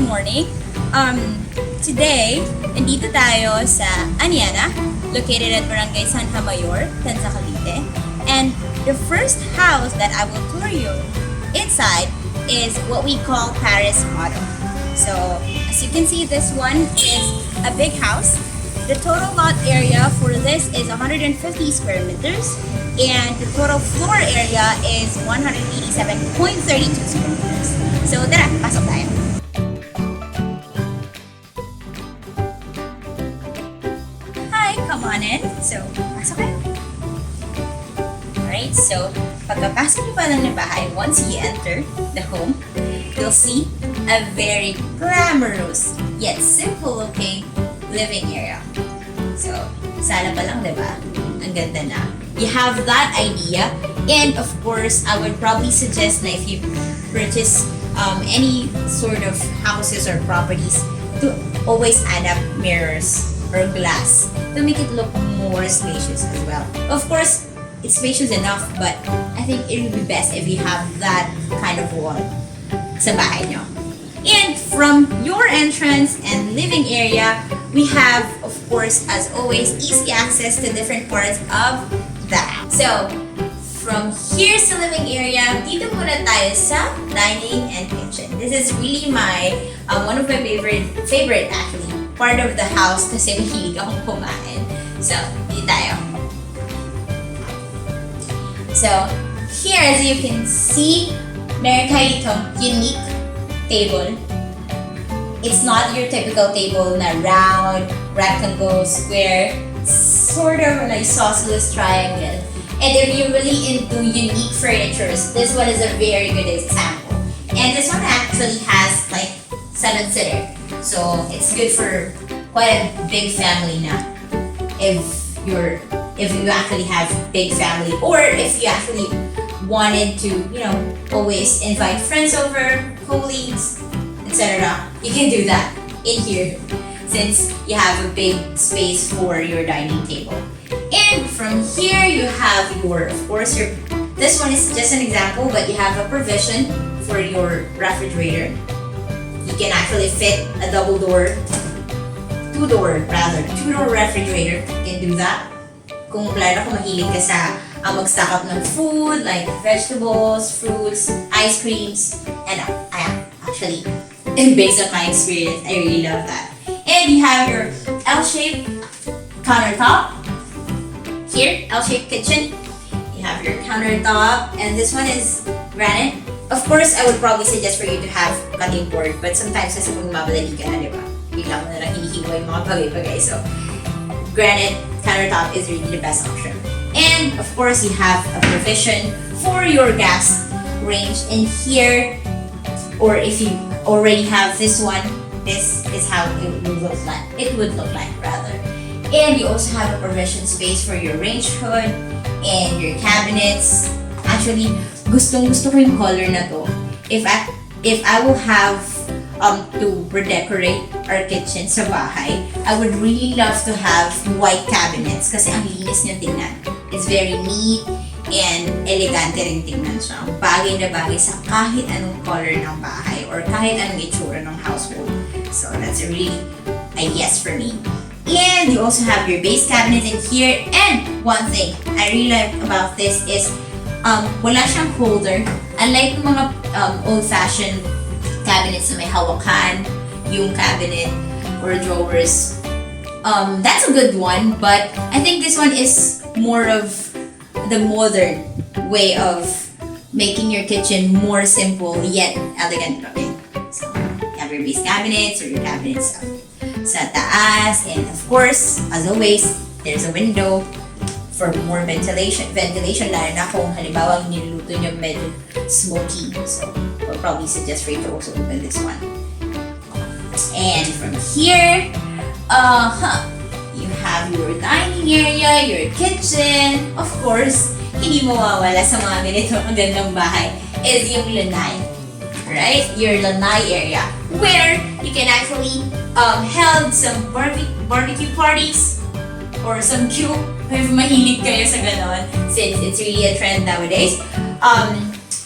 morning. Today, nandito tayo sa Anyana, located at Barangay San Mayor, Tanza, Cavite. And the first house that I will tour you inside is what we call Paris Model. So, as you can see, this one is a big house. The total lot area for this is 150 square meters, and the total floor area is 187.32 square meters. So, tara, pasok tayo. Hi, come on in. So, pasok kayo. Alright, so, pagkapasok niyo pa lang ng bahay, once you enter the home, you'll see a very glamorous yet simple looking living area. So, sala pa lang, diba? Ang ganda na. You have that idea, and of course, I would probably suggest na if you purchase any sort of houses or properties, to always add up mirrors or glass to make it look more spacious as well. Of course, it's spacious enough, but I think it would be best if you have that kind of wall sa bahay nyo. And from your entrance and living area, we have, of course, as always, easy access to different parts of the house. So, from here sa living area, dito muna tayo sa dining and kitchen. This is really my, one of my favorite actually, part of the house kasi mahilig akong kumain. So, dito tayo. So, here as you can see, meron kayo itong unique table. It's not your typical table na round, rectangle, square, sort of an isosceles triangle. And if you're really into unique furnitures, this one is a very good example. And this one actually has like 7-seater. So it's good for quite a big family na. If you actually have big family, or if you actually wanted to, always invite friends over, colleagues, etc. You can do that in here since you have a big space for your dining table. And from here you have this one is just an example, but you have a provision for your refrigerator. You can actually fit a two-door refrigerator. You can do that. Kung mahilig ka sa mag-stock up ng food like vegetables, fruits, ice creams, and actually, based on my experience, I really love that. And you have your L-shaped countertop. Here, L-shaped kitchen. You have your countertop, and this one is granite. Of course, I would probably suggest for you to have cutting board, but sometimes kasi kung mamadali ka na, diba? Bigla mo na lang hinihiwa yung mga bagay-bagay. So, granite countertop is really the best option. And of course, you have a provision for your gas range in here, or if you already have this one, this is how it would look like. And you also have a provision space for your range hood and your cabinets. Actually, gustong-gusto ko yung color na to. If I will have to redecorate our kitchen sa bahay, I would really love to have white cabinets kasi ang linis niya tingnan. It's very neat and elegante rin tingnan siya. Bagay na bagay sa kahit anong color ng bahay or kahit anong itsura ng household. So that's really a yes for me. And you also have your base cabinet in here. And one thing I really like about this is wala siyang holder. Unlike mga old-fashioned cabinets na may hawakan, yung cabinet or drawers. That's a good one, but I think this one is more of the modern way of making your kitchen more simple yet elegant looking. So, you have your base cabinets or your cabinets sa taas, and of course, as always, there's a window for more ventilation, lalo na kung halimbawa niluluto nyo medyo smoky. So, I'll probably suggest for you to also open this one. And from here, you have your dining area, your kitchen. Of course, hindi mawawala sa mga ganito magandang bahay is yung lanai. Right? Your lanai area where you can actually held some barbecue parties or some cube if mahilig kayo sa ganon, since it's really a trend nowadays.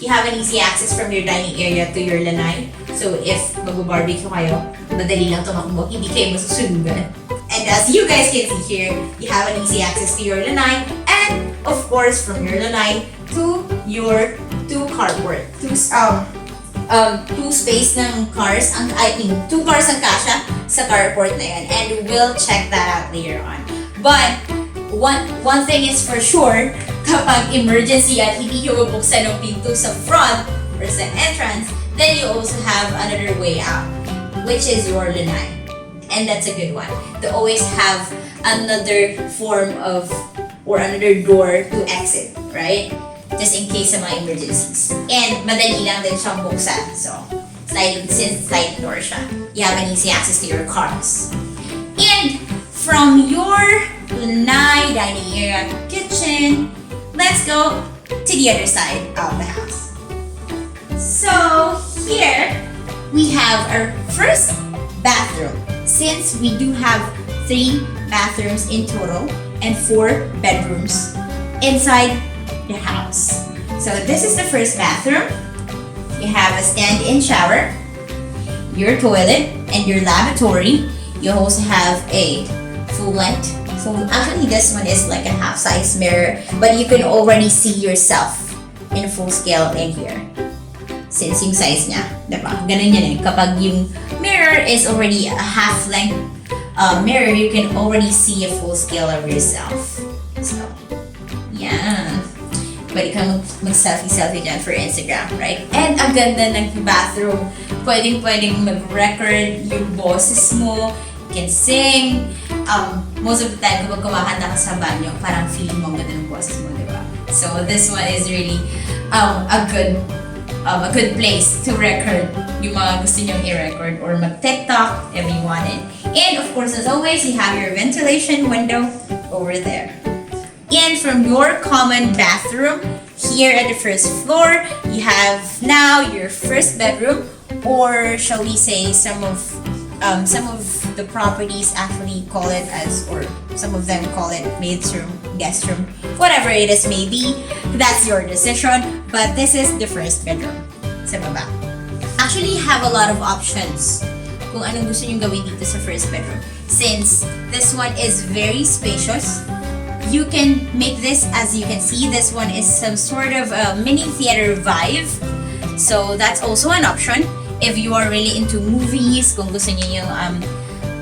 you have an easy access from your dining area to your lanai. So if mag-barbecue kayo, madali lang tumakbo, hindi kayo masusunugan. And as you guys can see here, you have an easy access to your lanai, and of course from your lanai to your two carport. Two space ng cars, I mean, 2 cars ang kasha sa carport na yan, and we'll check that out later on. But one thing is for sure, kapag emergency at hindi nyo mabuksan ng pinto sa front or sa entrance, then you also have another way out, which is your lanai. And that's a good one. To always have another form of, or another door to exit, right? Just in case of mga emergencies. And madali lang din siyang buksan. So, since sliding door siya, you have an easy access to your cars. And from your lanai, dining area, kitchen, let's go to the other side of the house. So, here, we have our first bathroom. Since we do have 3 bathrooms in total and 4 bedrooms inside the house. So this is the first bathroom. You have a stand-in shower, your toilet, and your lavatory. You also have a full length. So actually this one is like a half-size mirror, but you can already see yourself in full scale in here. Since yung size niya, diba? Ganun yan eh. Kapag yung mirror is already a half-length mirror, you can already see a full scale of yourself. So, yeah. Pwede kang mag-selfie dyan for Instagram, right? And ang ganda ng bathroom. Pwedeng mag-record yung boses mo. You can sing. Most of the time, kapag kumakanta ka sa banyo, parang feeling mo ang ganda ng boses mo, diba? So, this one is really a good place to record yung mga gusto nyong i-record or mag-TikTok if you want it. And of course, as always, you have your ventilation window over there. And from your common bathroom, here at the first floor, you have now your first bedroom, or shall we say some of the properties actually call it as, or some of them call it maid's room, guest room, whatever it is may be, that's your decision. But this is the first bedroom sa baba. Actually, you have a lot of options kung anong gusto nyo gawin dito sa first bedroom. Since this one is very spacious, you can make this, as you can see, this one is some sort of a mini theater vibe. So that's also an option. If you are really into movies, kung gusto niyo yung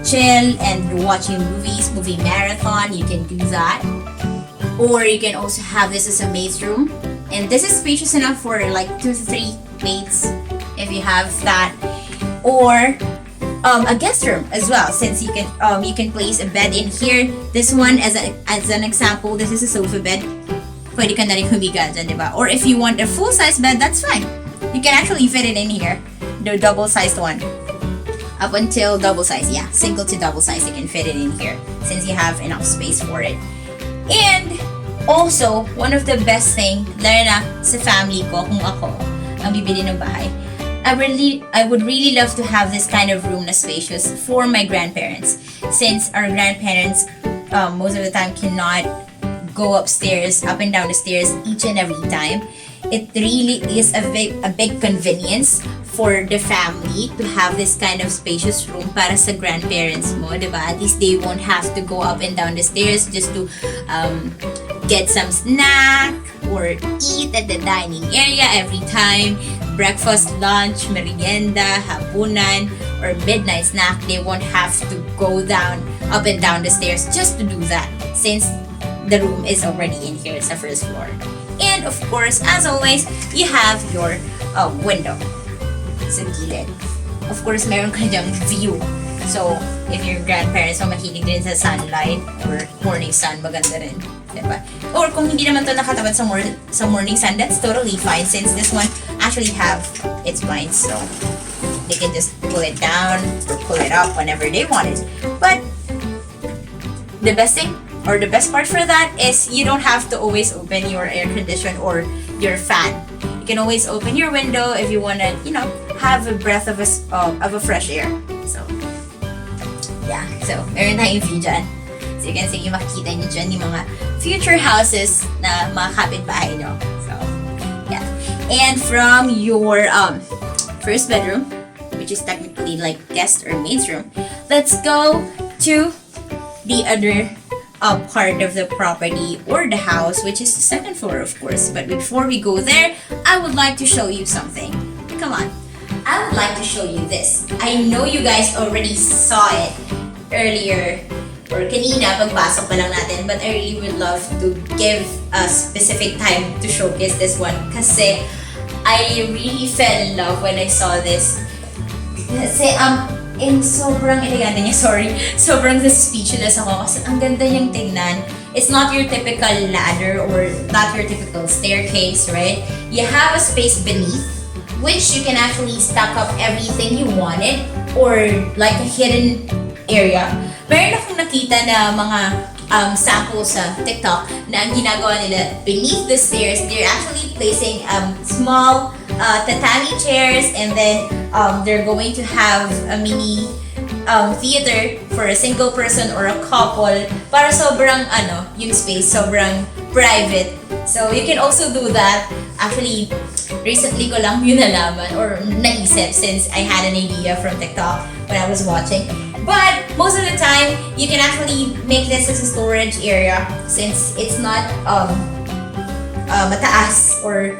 chill and watching movies, movie marathon, you can do that. Or you can also have this as a maid's room. And this is spacious enough for like 2 to 3 maids if you have that. Or a guest room as well, since you can place a bed in here. This one, as an example, this is a sofa bed. Pwede ka na rin humiga dyan, diba? Or if you want a full-size bed, that's fine. You can actually fit it in here. The double-sized one. Up until double size, yeah. Single to double size, you can fit it in here since you have enough space for it. And also, one of the best thing, lalo na sa family ko, kung ako ang bibili ng bahay, I would really love to have this kind of room na spacious for my grandparents. Since our grandparents most of the time cannot go up and down the stairs each and every time. It really is a big convenience for the family to have this kind of spacious room para sa grandparents mo, diba? At least they won't have to go up and down the stairs just to get some snack or eat at the dining area every time. Breakfast, lunch, merienda, hapunan, or midnight snack, they won't have to go up and down the stairs just to do that, since the room is already in here sa first floor. And of course, as always, you have your window sa gilid. Of course, meron ka dyang view. So, if your grandparents mo mahilig din sa sunlight or morning sun, maganda rin. Diba? Or kung hindi naman to nakatabad sa morning sun, that's totally fine, since this one actually have its blinds. So, they can just pull it down or pull it up whenever they want it. But, the best thing, or the best part for that is you don't have to always open your air condition or your fan. You can always open your window if you want to, have a breath of a fresh air. So, yeah. So, meron tayong view dyan. So, you can see, makikita nyo dyan yung mga future houses na mga kapitbahay nyo. So, yeah. And from your first bedroom, which is technically like guest or maid's room, let's go to the other part of the property or the house, which is the second floor, of course. But before we go there, I would like to show you something. Come on. I would like to show you this. I know you guys already saw it earlier or kanina pagpasok pa lang natin, but I really would love to give a specific time to showcase this one kasi I really fell in love when I saw this. Kasi in sobrang elegante niya, sobrang speechless ako kasi ang ganda niyang tingnan. It's not your typical ladder or not your typical staircase, right? You have a space beneath which you can actually stack up everything you wanted or like a hidden area. Meron akong nakita na mga samples sa TikTok na ang ginagawa nila beneath the stairs, they're actually placing small tatami chairs and then they're going to have a mini theater for a single person or a couple para sobrang yung space sobrang private. So you can also do that. Actually, recently ko lang yun nalaman or naisip since I had an idea from TikTok when I was watching. But most of the time, you can actually make this as a storage area since it's not mataas or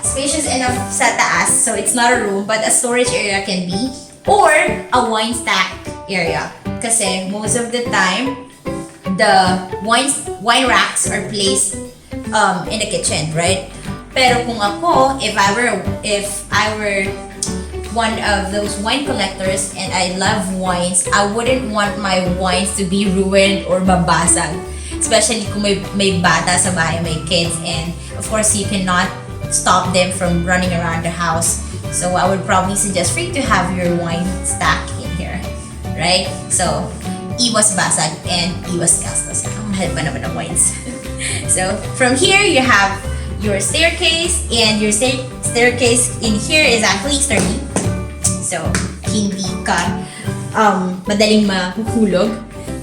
spacious enough sa taas. So it's not a room, but a storage area can be. Or a wine stack area. Kasi most of the time, the wine racks are placed in the kitchen, right? Pero kung ako, if I were one of those wine collectors and I love wines, I wouldn't want my wines to be ruined or babasag. Especially kung may bata sa bahay, may kids, and of course you cannot stop them from running around the house. So I would probably suggest for you to have your wine stack in here, right? So, iwas basag and iwas gastos. Ang mahal pa naman ng wines. So, from here you have your staircase, and your staircase in here is actually sturdy. So, hindi ka madaling mahuhulog.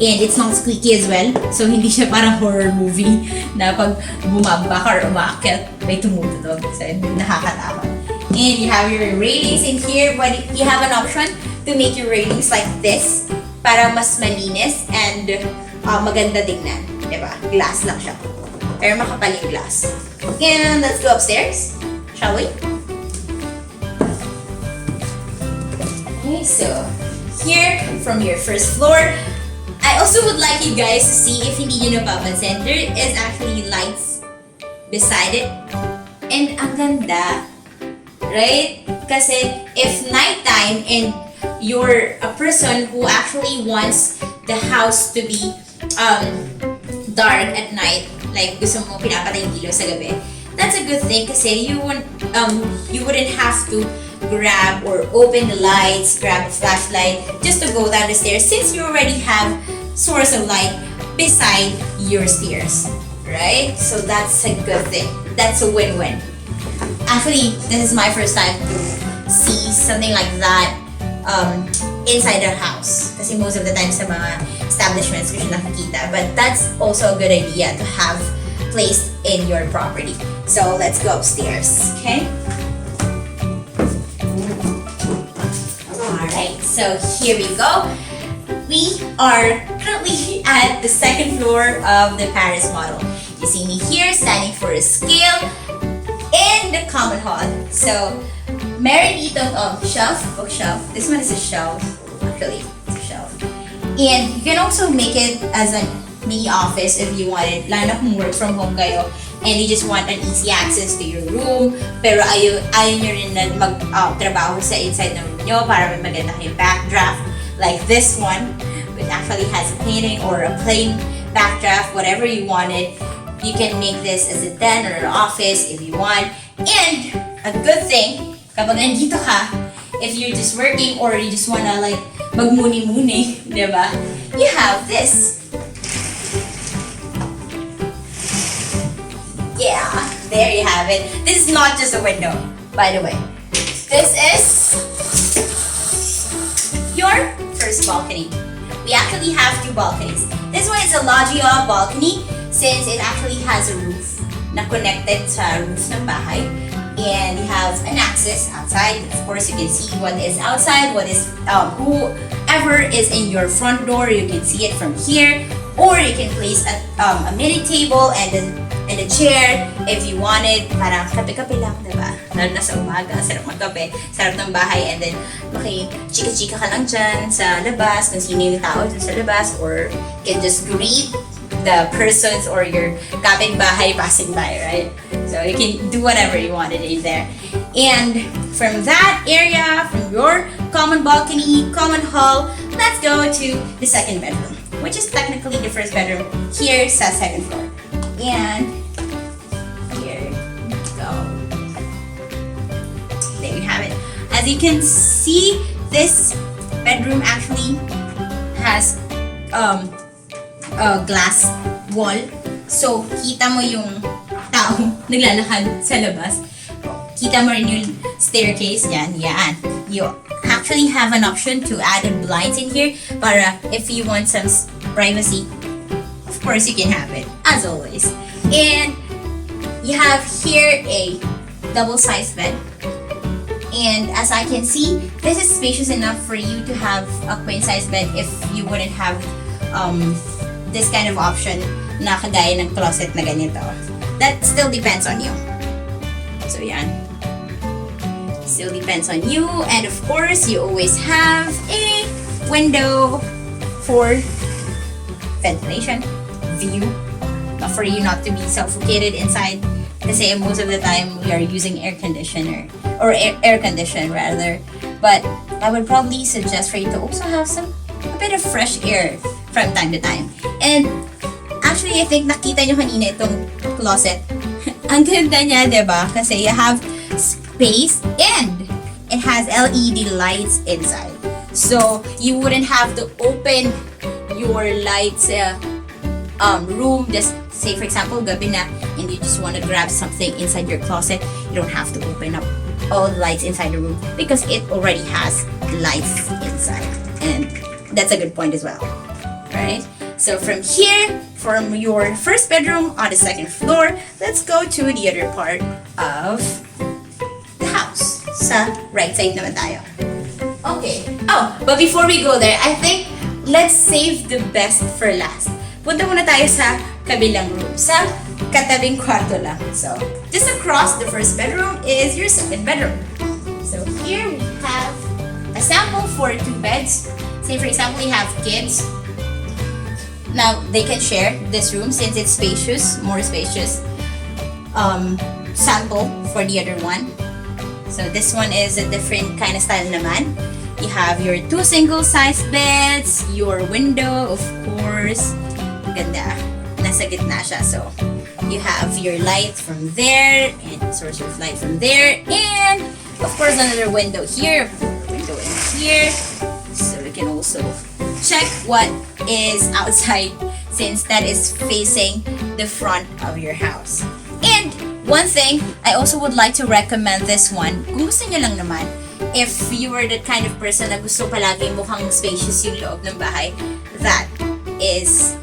And it's not squeaky as well. So, hindi siya parang horror movie na pag bumaba ka or umakyat, may tumututog. So, nakakatakot. And you have your railings in here, but you have an option to make your railings like this para mas malinis and maganda tingnan. Diba? Glass lang siya. Pero makapal yung glass. And let's go upstairs. Shall we? Okay, so here from your first floor, I also would like you guys to see, if hindi nyo napapansin, there is actually lights beside it. And ang ganda. Right? Kasi if nighttime and you're a person who actually wants the house to be dark at night, like gusto mo pinapatay yung ilaw sa gabi, that's a good thing kasi you wouldn't have to grab or open the lights, grab a flashlight just to go down the stairs since you already have source of light beside your stairs, right? So that's a good thing. That's a win-win. Actually, this is my first time to see something like that inside a house. Kasi most of the time sa mga establishments ko siya nakikita. But that's also a good idea to have placed in your property. So let's go upstairs, okay? Alright, so here we go. We are currently at the second floor of the Paris model. You see me here standing for a scale in the common hall. So, meron ditong bookshelf. This one is a shelf. Actually, it's a shelf. And you can also make it as a mini office if you want it. Lalo na kung work from home kayo and you just want an easy access to your room. Pero ayaw nyo rin na magtrabaho sa inside ng room nyo para may maganda kayong backdraft. Like this one, which actually has a painting or a plain backdraft, whatever you wanted. You can make this as a den or an office if you want. And a good thing, kapag nandito ka, if you're just working or you just wanna like magmuni-muni, diba? You have this. Yeah, there you have it. This is not just a window, by the way. This is your first balcony. We actually have two balconies. This one is a loggia balcony since it actually has a roof na connected sa roof ng bahay. and you have an access outside. Of course, you can see what is outside, what is whoever is in your front door. You can see it from here, or you can place a mini table and a chair if you wanted. Parang kape-kape lang, diba? Lalo na sa umaga, sarap magkape, sarap ng bahay, and then chika-chika ka lang dyan sa labas, kung sino yung tao dyan sa labas, or you can just greet the persons or your kapitbahay passing by, right? So you can do whatever you wanted in there. And from that area, from your common balcony, common hall, let's go to the second bedroom, which is technically the first bedroom here sa second floor. And here we go. There you have it. As you can see, this bedroom actually has a glass wall. So, kita mo yung tao naglalakad sa labas. Kita mo rin yung staircase. Yan. You actually have an option to add a blinds in here para if you want some privacy, of course you can have it, as always. And you have here a double-sized bed. And as I can see, this is spacious enough for you to have a queen-size bed if you wouldn't have this kind of option na kagaya ng closet na ganito. That still depends on you. So yan. Still depends on you. And of course, you always have a window for ventilation, view, for you not to be suffocated inside. Kasi most of the time, we are using air conditioner, or air condition rather. But I would probably suggest for you to also have a bit of fresh air from time to time. And actually, I think nakita nyo kanina itong closet. Ang ganda niya, diba? Kasi you have space and it has LED lights inside. So, you wouldn't have to open your lights room. Just say, for example, gabi na, and you just want to grab something inside your closet. You don't have to open up all the lights inside the room because it already has lights inside. And that's a good point as well. Right? So from here, from your first bedroom on the second floor, let's go to the other part of the house. Sa right side naman tayo. Okay. Oh, but before we go there, I think let's save the best for last. Punta muna tayo sa kabilang room. Sa katabing kwarto lang. So, just across the first bedroom is your second bedroom. So here we have a sample for 2 beds. Say for example, you have kids. Now, they can share this room since it's spacious, more spacious. Sample for the other one. So this one is a different kind of style naman. You have your 2 single-sized beds, your window, of course. Ganda. Nasa gitna siya. So, you have your light from there, and source of light from there, and of course another window here, window in here. So we can also check what is outside since that is facing the front of your house. And one thing, I also would like to recommend this one. Kung gusto niyo lang naman, if you are the kind of person na gusto palagi mukhang spacious yung loob ng bahay, that is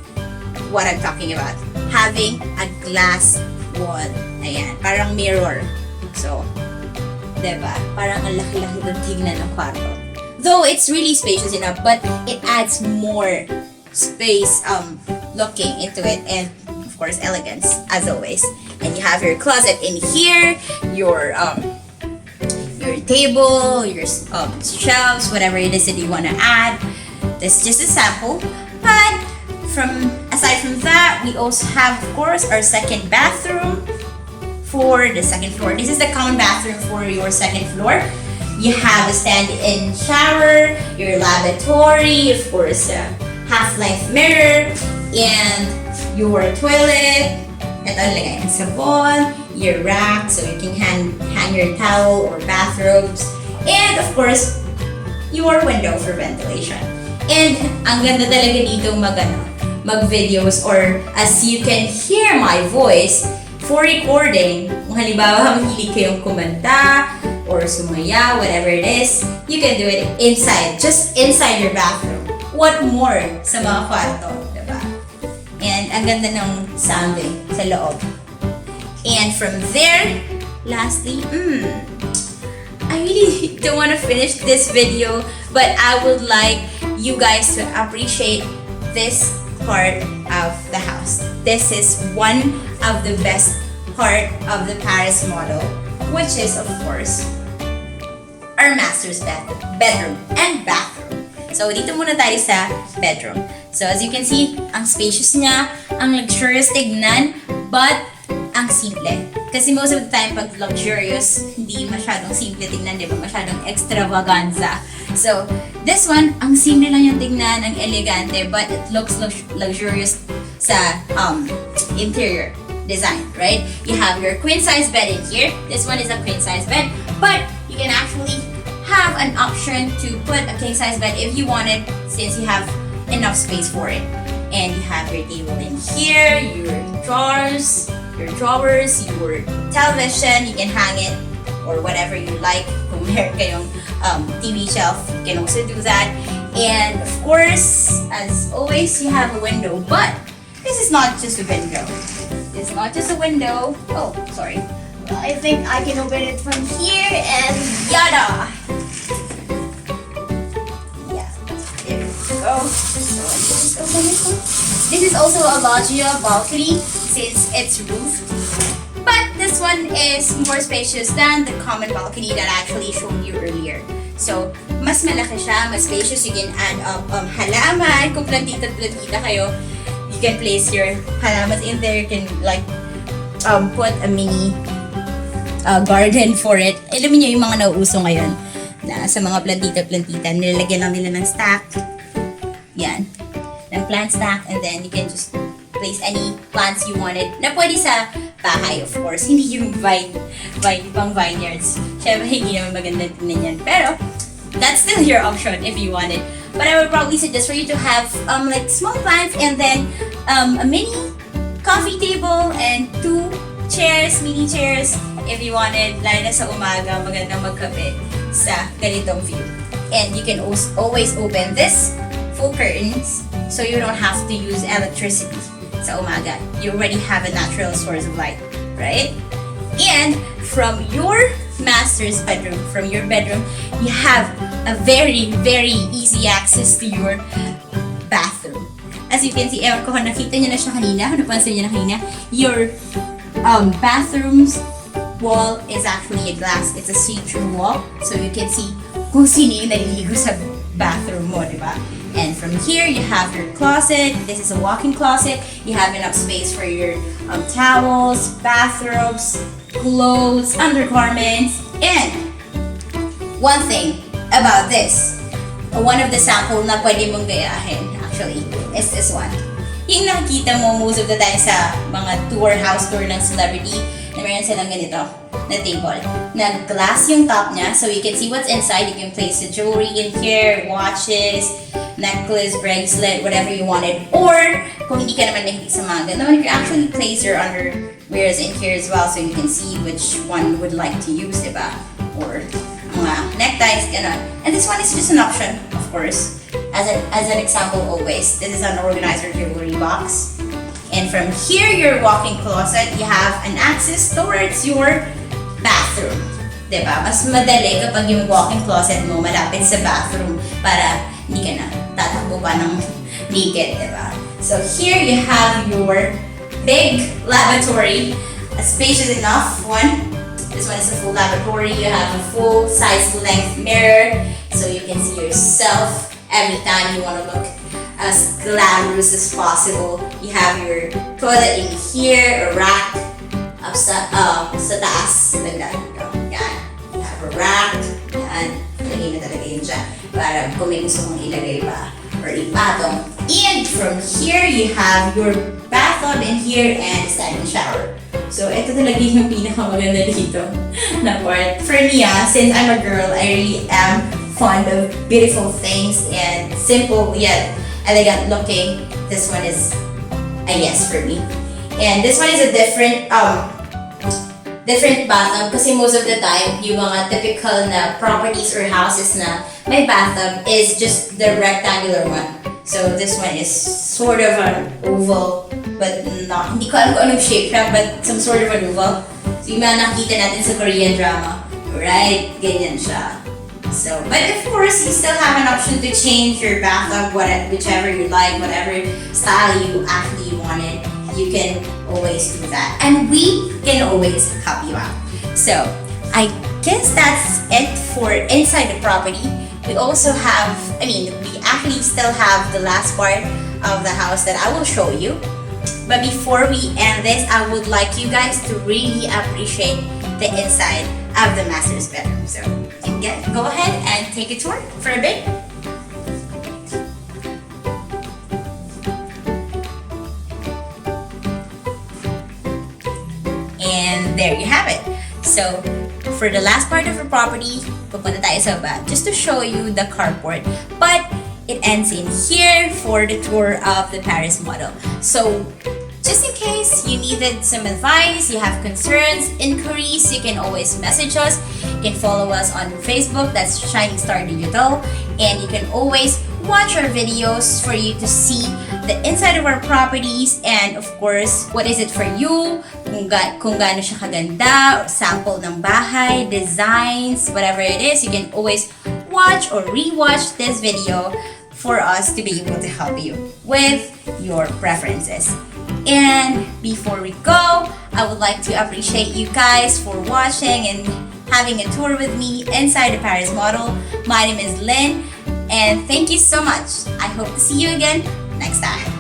what I'm talking about. Having a glass wall. Ayan, parang mirror. So, diba? Parang ang laki-laki ng tignan ng kwarto. Though it's really spacious enough, but it adds more space looking into it, and of course elegance as always. And you have your closet in here, your table, your shelves, whatever it is that you want to add. This is just a sample, but aside from that, we also have, of course, our second bathroom for the second floor. This is the common bathroom for your second floor. You have a stand-in shower, your lavatory, of course, a half-length mirror, and your toilet. Ito lagay ng sabon, your rack, so you can hang your towel or bathrobes, and of course, your window for ventilation. And ang ganda talaga dito mag-videos, or as you can hear my voice for recording, kung halimbawa mahilig kayong kumanta or sumaya, whatever it is, you can do it inside, just inside your bathroom. What more sa mga kwarto, diba? And ang ganda ng sounding sa loob. And from there, lastly, I really don't want to finish this video, but I would like you guys to appreciate this part of the house. This is one of the best part of the Paris model, which is of course our master's bedroom and bathroom. So dito muna tayo sa bedroom. So as you can see, ang spacious niya, ang luxurious tignan, but ang simple. Kasi most of the time, pag luxurious, hindi masyadong simple tignan, di ba? Masyadong extravaganza. So, this one, ang simple lang yung tignan, ang elegante, but it looks luxurious sa interior design, right? You have your queen size bed in here. This one is a queen size bed, but you can actually have an option to put a king size bed if you want it, since you have enough space for it. And you have your table in here, your drawers, your television, you can hang it or whatever you like. Kung meron kayong TV shelf, you can also do that. And of course, as always, you have a window, but this is not just a window. It's not just a window. Oh, sorry. Well, I think I can open it from here and yada! Yeah, there we go. So let me just open this one. This is also a loggia balcony since it's roofed. But this one is more spacious than the common balcony that I actually showed you earlier. So, mas malaki siya, mas spacious. You can add up halaman. Kung plantita kayo, you can place your halaman in there. You can like put a mini garden for it. Alam niyo yung mga nauuso ngayon na sa mga plantita, nilalagyan lang nila ng stack. Yan. Ng plant stack, and then you can just place any plants you wanted na pwede sa bahay, of course. Hindi yung pang vineyards. Syempre, hindi naman maganda tingnan yan. Pero, that's still your option if you want it. But I would probably suggest for you to have like small plants and then a mini coffee table and 2 chairs, mini chairs if you wanted, lalo na sa umaga, magandang magkape sa ganitong view. And you can always open this full curtains so you don't have to use electricity sa umaga. You already have a natural source of light, right? And from your master's bedroom, from your bedroom, you have a very, very easy access to your bathroom. As you can see, ewan ko kung nakita niyo na siya kanina, kung napansin niyo na kanina, your bathroom's wall is actually a glass. It's a see-through wall, so you can see kung sino yung naliligo sa bathroom mo, di ba? And from here, you have your closet. This is a walk-in closet. You have enough space for your towels, bathrobes, clothes, undergarments. And one thing about this, one of the sample na pwede mong gayahin, actually, is this one. Yung nakikita mo most of the time sa mga house tour ng celebrity, na meron silang ganito na table. Na glass yung top niya, so you can see what's inside. You can place the jewelry in here, watches, necklace, bracelet, whatever you wanted. Or, kung hindi ka naman nahilig sa mga ganun, you can actually place your underwears in here as well so you can see which one you would like to use, diba? Or, mga neckties, gano'n. And this one is just an option, of course. As an example always, this is an organizer jewelry box. And from here, your walk-in closet, you have an access towards your bathroom. Diba? Mas madali kapag yung walk-in closet mo malapit sa bathroom para hindi ka na tatakbo pa ng naked, diba? So here you have your big lavatory, a spacious enough one. This one is a full lavatory. You have a full size length mirror, so you can see yourself every time you want to look as glamorous as possible. You have your toilet in here, a rack up sa taas. Yan. You have a rack. Yan. Lagay na talaga yun dyan para kung may gusto mong ilagay pa or ipatong. And from here, you have your bathtub in here and standing shower. So, ito talaga yung pinakamaganda dito na part. For me, since I'm a girl, I really am fond of beautiful things and simple yet elegant looking. This one is a yes for me. And this one is a different bathtub kasi most of the time, yung mga typical na properties or houses na may bathtub is just the rectangular one. So this one is sort of an oval, but not, hindi ko alam kung anong shape siya, but some sort of an oval. So So yung mga nakita natin sa Korean drama, right? Ganyan siya. So, but of course, you still have an option to change your bathtub, whichever you like, whatever style you actually wanted. You can always do that. And we can always help you out. So, I guess that's it for inside the property. We also have, we actually still have the last part of the house that I will show you. But before we end this, I would like you guys to really appreciate the inside of the master's bedroom. So you can go ahead and take a tour for a bit. And there you have it. So for the last part of the property, pupunta tayo sa baba just to show you the carport. But it ends in here for the tour of the Paris model. So just in case you needed some advice, you have concerns, inquiries, you can always message us. You can follow us on Facebook, that's Shining Star Digital. And you can always watch our videos for you to see the inside of our properties. And of course, what is it for you? Kung gaano siya kaganda, sample ng bahay, designs, whatever it is, you can always watch or rewatch this video for us to be able to help you with your preferences. And before we go, I would like to appreciate you guys for watching and having a tour with me inside the Paris model. My name is Lynn, and thank you so much. I hope to see you again next time.